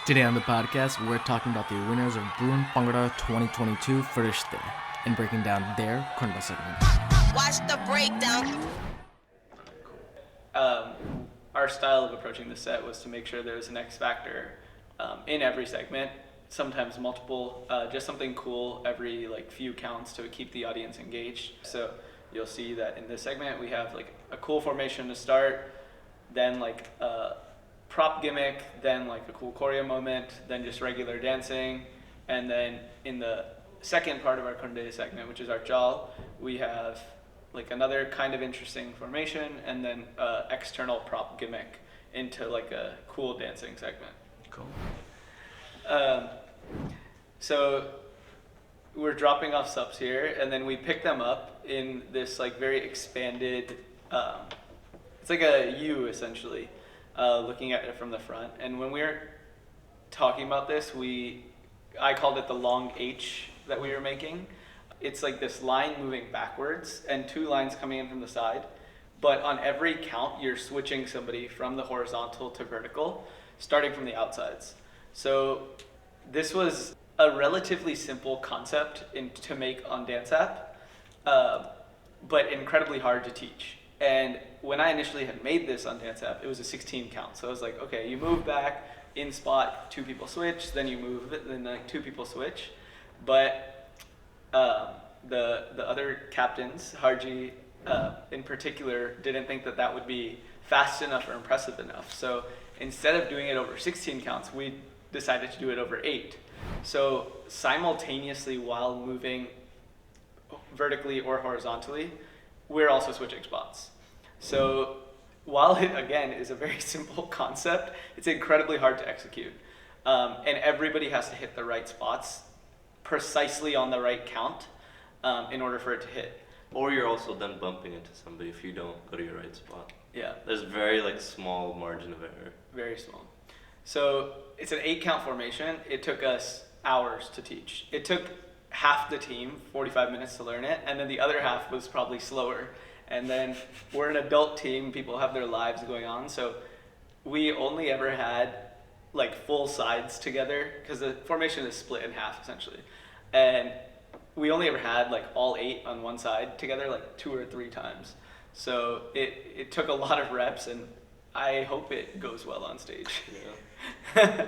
Today on the podcast, we're talking about the winners of Bruin Bhangra 2022 Farishtey and breaking down their Khunda segment. Watch the breakdown. Our style of approaching the set was to make sure there was an X factor in every segment, sometimes multiple, just something cool every few counts to keep the audience engaged. So you'll see that in this segment we have a cool formation to start, then a prop gimmick, then a cool choreo moment, then just regular dancing, and then in the second part of our Khunda segment, which is our jal, we have another kind of interesting formation, and then external prop gimmick into a cool dancing segment. Cool. So we're dropping off subs here, and then we pick them up in this very expanded, it's like a U essentially, looking at it from the front. And when we were talking about this, I called it the long H that we were making. It's like this line moving backwards and two lines coming in from the side. But on every count, you're switching somebody from the horizontal to vertical, starting from the outsides. So this was a relatively simple concept to make on Dance App, but incredibly hard to teach. And when I initially had made this on Dance App, it was a 16 count. So I was like, okay, you move back, in spot, two people switch, then you move it, then two people switch. But the other captains, Harji in particular, didn't think that would be fast enough or impressive enough. So instead of doing it over 16 counts, we decided to do it over 8. So simultaneously while moving vertically or horizontally, we're also switching spots. So while it, again, is a very simple concept, it's incredibly hard to execute. And everybody has to hit the right spots precisely on the right count in order for it to hit. Or you're also then bumping into somebody if you don't go to your right spot. Yeah. There's very small margin of error. Very small. So it's an 8 count formation. It took us hours to teach. It took half the team 45 minutes to learn it, and then the other half was probably slower. And then we're an adult team, people have their lives going on, so we only ever had full sides together, because the formation is split in half essentially. And we only ever had all 8 on one side together 2 or 3 times. So it took a lot of reps, and I hope it goes well on stage. Yeah.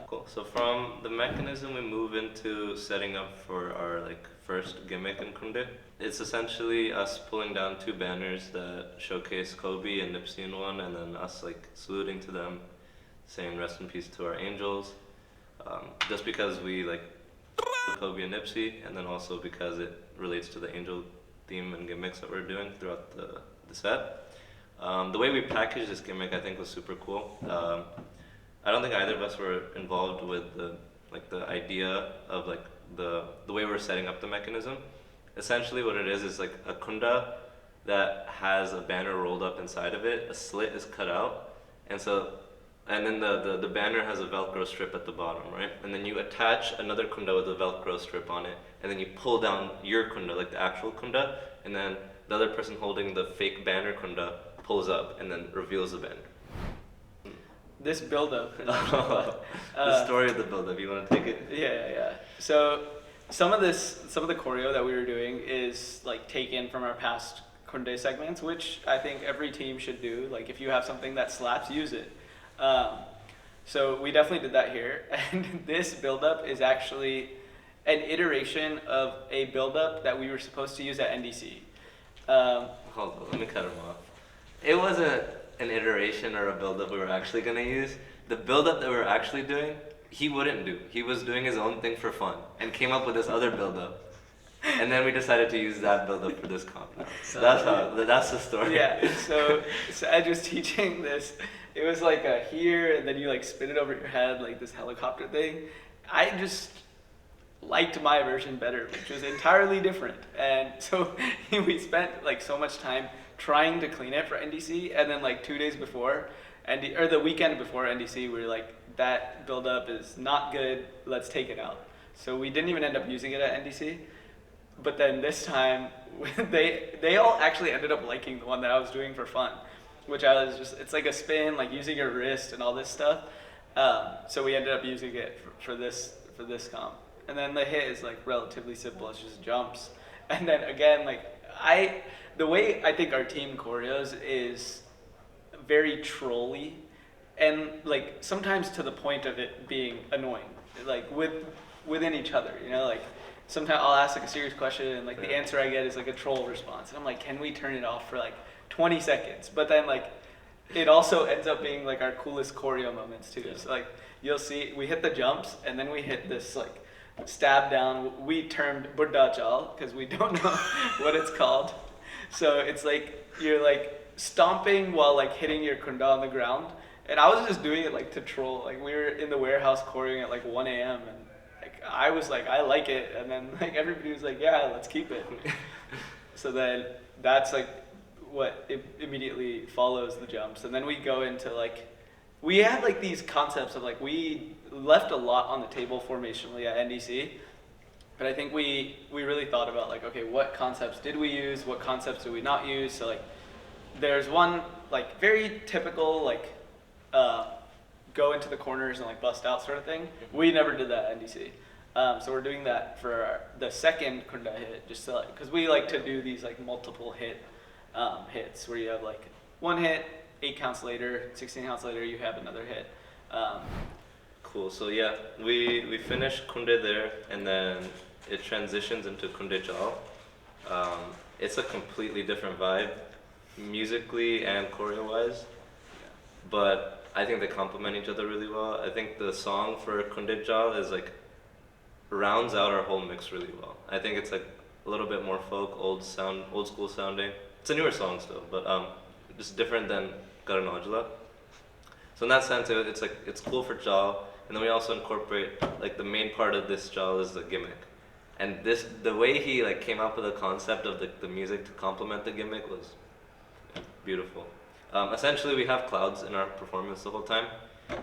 Cool. So from the mechanism, we move into setting up for our first gimmick in Khunda. It's essentially us pulling down 2 banners that showcase Kobe and Nipsey in one, and then us saluting to them, saying rest in peace to our angels. Just because we Kobe and Nipsey, and then also because it relates to the angel theme and gimmicks that we're doing throughout the set. The way we packaged this gimmick, I think, was super cool. I don't think either of us were involved with the idea of the way we're setting up the mechanism. Essentially what it is a Khunda that has a banner rolled up inside of it. A slit is cut out, and then the banner has a Velcro strip at the bottom, right? And then you attach another Khunda with a Velcro strip on it, and then you pull down your Khunda, the actual Khunda, and then the other person holding the fake banner Khunda pulls up and then reveals the banner. This build-up. The story of the build-up, you want to take it? Yeah. So some of the choreo that we were doing is taken from our past Khunda segments, which I think every team should do. If you have something that slaps, use it. So we definitely did that here. And this build-up is actually an iteration of a build-up that we were supposed to use at NDC. Hold on, let me cut him off. It wasn't an iteration or a build-up we were actually going to use. The build-up that we were actually doing, he wouldn't do. He was doing his own thing for fun and came up with this other build-up. And then we decided to use that build-up for this comp. So that's the story. Yeah, so Ed was teaching this. It was a here, and then you spin it over your head, this helicopter thing. I just liked my version better, which was entirely different. And so we spent so much time trying to clean it for NDC, and then 2 days before, or the weekend before NDC, we were that build-up is not good, let's take it out. So we didn't even end up using it at NDC. But then this time, they all actually ended up liking the one that I was doing for fun, which I was just, it's like a spin, like using your wrist and all this stuff. So we ended up using it for this comp. And then the hit is like relatively simple. It's just jumps. And then again, like the way I think our team choreos is very trolly, and like sometimes to the point of it being annoying, like within each other. You know, like sometimes I'll ask like a serious question and like the answer I get is like a troll response, and I'm like, can we turn it off for like 20 seconds? But then like it also ends up being like our coolest choreo moments too. So like you'll see we hit the jumps and then we hit this like stab down. We termed Buddha Chal because we don't know what it's called. So it's like you're like stomping while like hitting your Khunda on the ground. And I was just doing it like to troll. Like we were in the warehouse choreoing at like 1 a.m. and like I was like, I like it. And then like everybody was like, yeah, let's keep it. So then that's like what immediately follows the jumps. And then we go into like, we had like these concepts of like, we left a lot on the table formationally at NDC. But I think we really thought about like, okay, what concepts did we use? What concepts did we not use? So like, there's one like very typical like, go into the corners and like bust out sort of thing. We never did that at NDC. So we're doing that for the second Khunda hit, just so like, because we like to do these like multiple hits where you have like one hit, 8 counts later, 16 counts later, you have another hit. Cool. So yeah, we finished Khunda there, and then it transitions into Khunda Chal. It's a completely different vibe, musically and choreo-wise, but I think they complement each other really well. I think the song for Khunda Chal is like rounds out our whole mix really well. I think it's like a little bit more folk, old school sounding. It's a newer song still, but just different than Karanojala. So in that sense, it's cool for Chal, and then we also incorporate like the main part of this Chal is the gimmick, and the way he like came up with the concept of the music to complement the gimmick was beautiful. Essentially, we have clouds in our performance the whole time,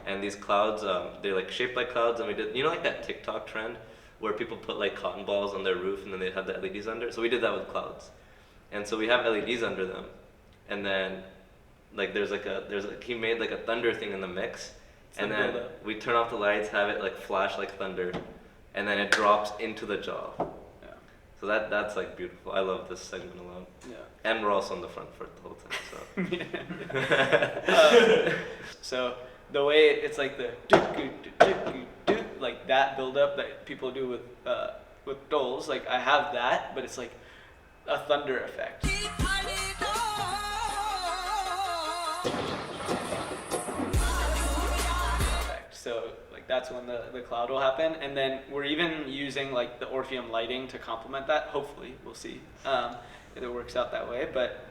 and these clouds, they're like shaped like clouds, and we did, you know, like that TikTok trend where people put like cotton balls on their roof and then they have the LEDs under. So we did that with clouds, and so we have LEDs under them, and then like he made like a thunder thing in the mix, and then we turn off the lights, have it like flash like thunder, and then it drops into the jaw. Yeah. So that's like beautiful. I love this segment a lot. Yeah. And we're also on the front foot the whole time. So. So the way it's like the like that build up that people do with dolls, like I have that, but it's like a thunder effect. So like that's when the cloud will happen, and then we're even using like the Orpheum lighting to complement that. Hopefully, we'll see if it works out that way. But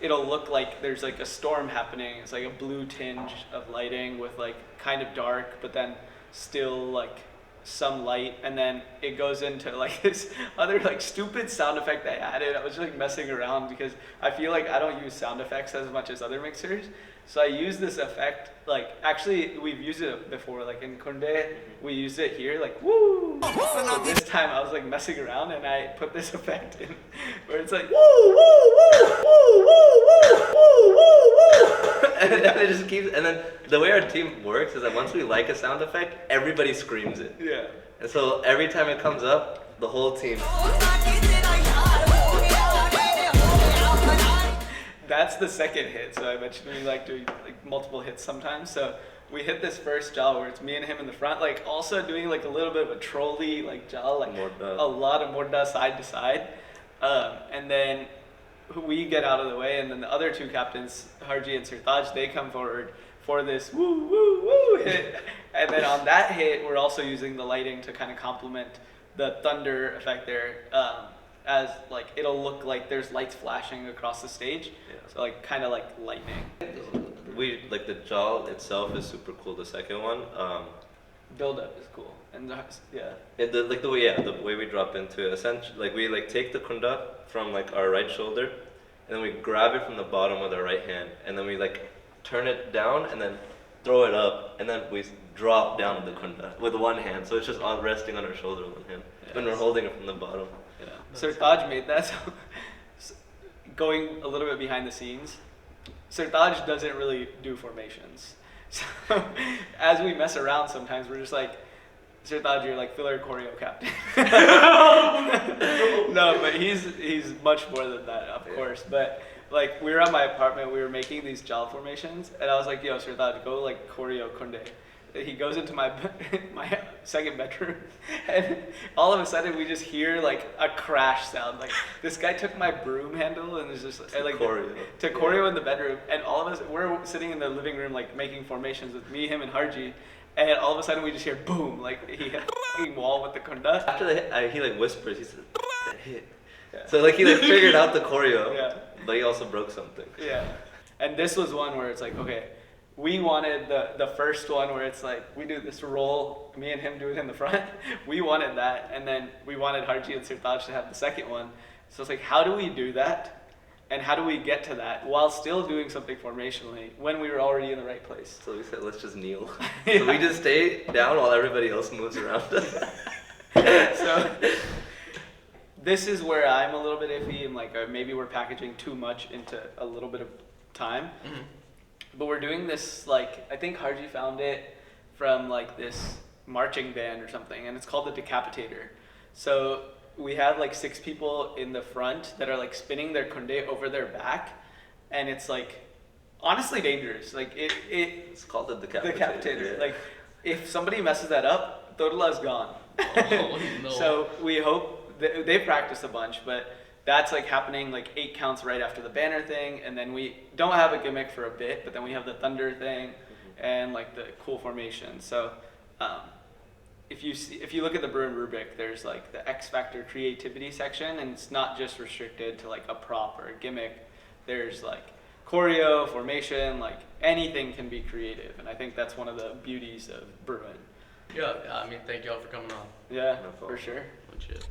it'll look like there's like a storm happening. It's like a blue tinge of lighting with like kind of dark, but then still like some light, and then it goes into like this other like stupid sound effect I added. I was just like messing around because I feel like I don't use sound effects as much as other mixers. So I use this effect, like actually we've used it before, like in Khunda, we used it here, like woo! So this time I was like messing around and I put this effect in where it's like woo, woo, woo, woo, woo, woo, woo, woo. And it just keeps, and then the way our team works is that once we like a sound effect, everybody screams it. Yeah. And so every time it comes up, the whole team. That's the second hit. So I mentioned we like doing like multiple hits sometimes. So we hit this first jal where it's me and him in the front, like also doing like a little bit of a trolley like jal, like morda. A lot of morda side to side. And then we get out of the way, and then the other two captains, Harji and Sirtaj, they come forward for this woo woo woo hit. And then on that hit, we're also using the lighting to kind of complement the thunder effect there. As like it'll look like there's lights flashing across the stage, so like kind of like lightning. We like the jal itself is super cool. The second one, build up is cool, and the way we drop into it. Essentially, like we like take the Khunda from like our right shoulder, and then we grab it from the bottom with our right hand, and then we like turn it down, and then throw it up, and then we drop down the Khunda with one hand. So it's just all resting on our shoulder with one hand, and we're holding it from the bottom. Yeah. Sirtaj made that. So going a little bit behind the scenes, Sirtaj doesn't really do formations. So as we mess around, sometimes we're just like, Sirtaj, you're like filler choreo captain. No, but he's much more than that, of course. But like we were at my apartment, we were making these jal formations, and I was like, yo, Sirtaj, go like choreo kunde. He goes into my second bedroom, and all of a sudden we just hear like a crash sound. Like this guy took my broom handle and is just like to choreo in the bedroom, and all of us we're sitting in the living room like making formations with me, him, and Harji, and all of a sudden we just hear boom, like he hit the fucking wall with the kunda. After the hit, he like whispers. He said, "That hit." Yeah. So like he like figured out the choreo, Yeah. but he also broke something. Yeah, and this was one where it's like, okay, we wanted the first one where it's like we do this roll, me and him do it in the front. We wanted that, and then we wanted Harji and Sirtaj to have the second one. So it's like, how do we do that, and how do we get to that while still doing something formationally when we were already in the right place? So we said, let's just kneel. Yeah. So we just stay down while everybody else moves around us. So this is where I'm a little bit iffy, and like maybe we're packaging too much into a little bit of time. Mm-hmm. But we're doing this, like, I think Harji found it from like this marching band or something, and it's called the Decapitator. So we have like 6 people in the front that are like spinning their kunde over their back, and it's like honestly dangerous. Like it's called the Decapitator. Yeah. Like if somebody messes that up, Todla's gone. Oh, no. So we hope they practice a bunch, but that's like happening like 8 counts right after the banner thing, and then we don't have a gimmick for a bit, but then we have the thunder thing and like the cool formation. So if you look at the Bruin rubric, there's like the X Factor creativity section, and it's not just restricted to like a prop or a gimmick. There's like choreo, formation, like anything can be creative, and I think that's one of the beauties of Bruin. Yeah, I mean, thank y'all for coming on. Yeah, No for sure. Legit.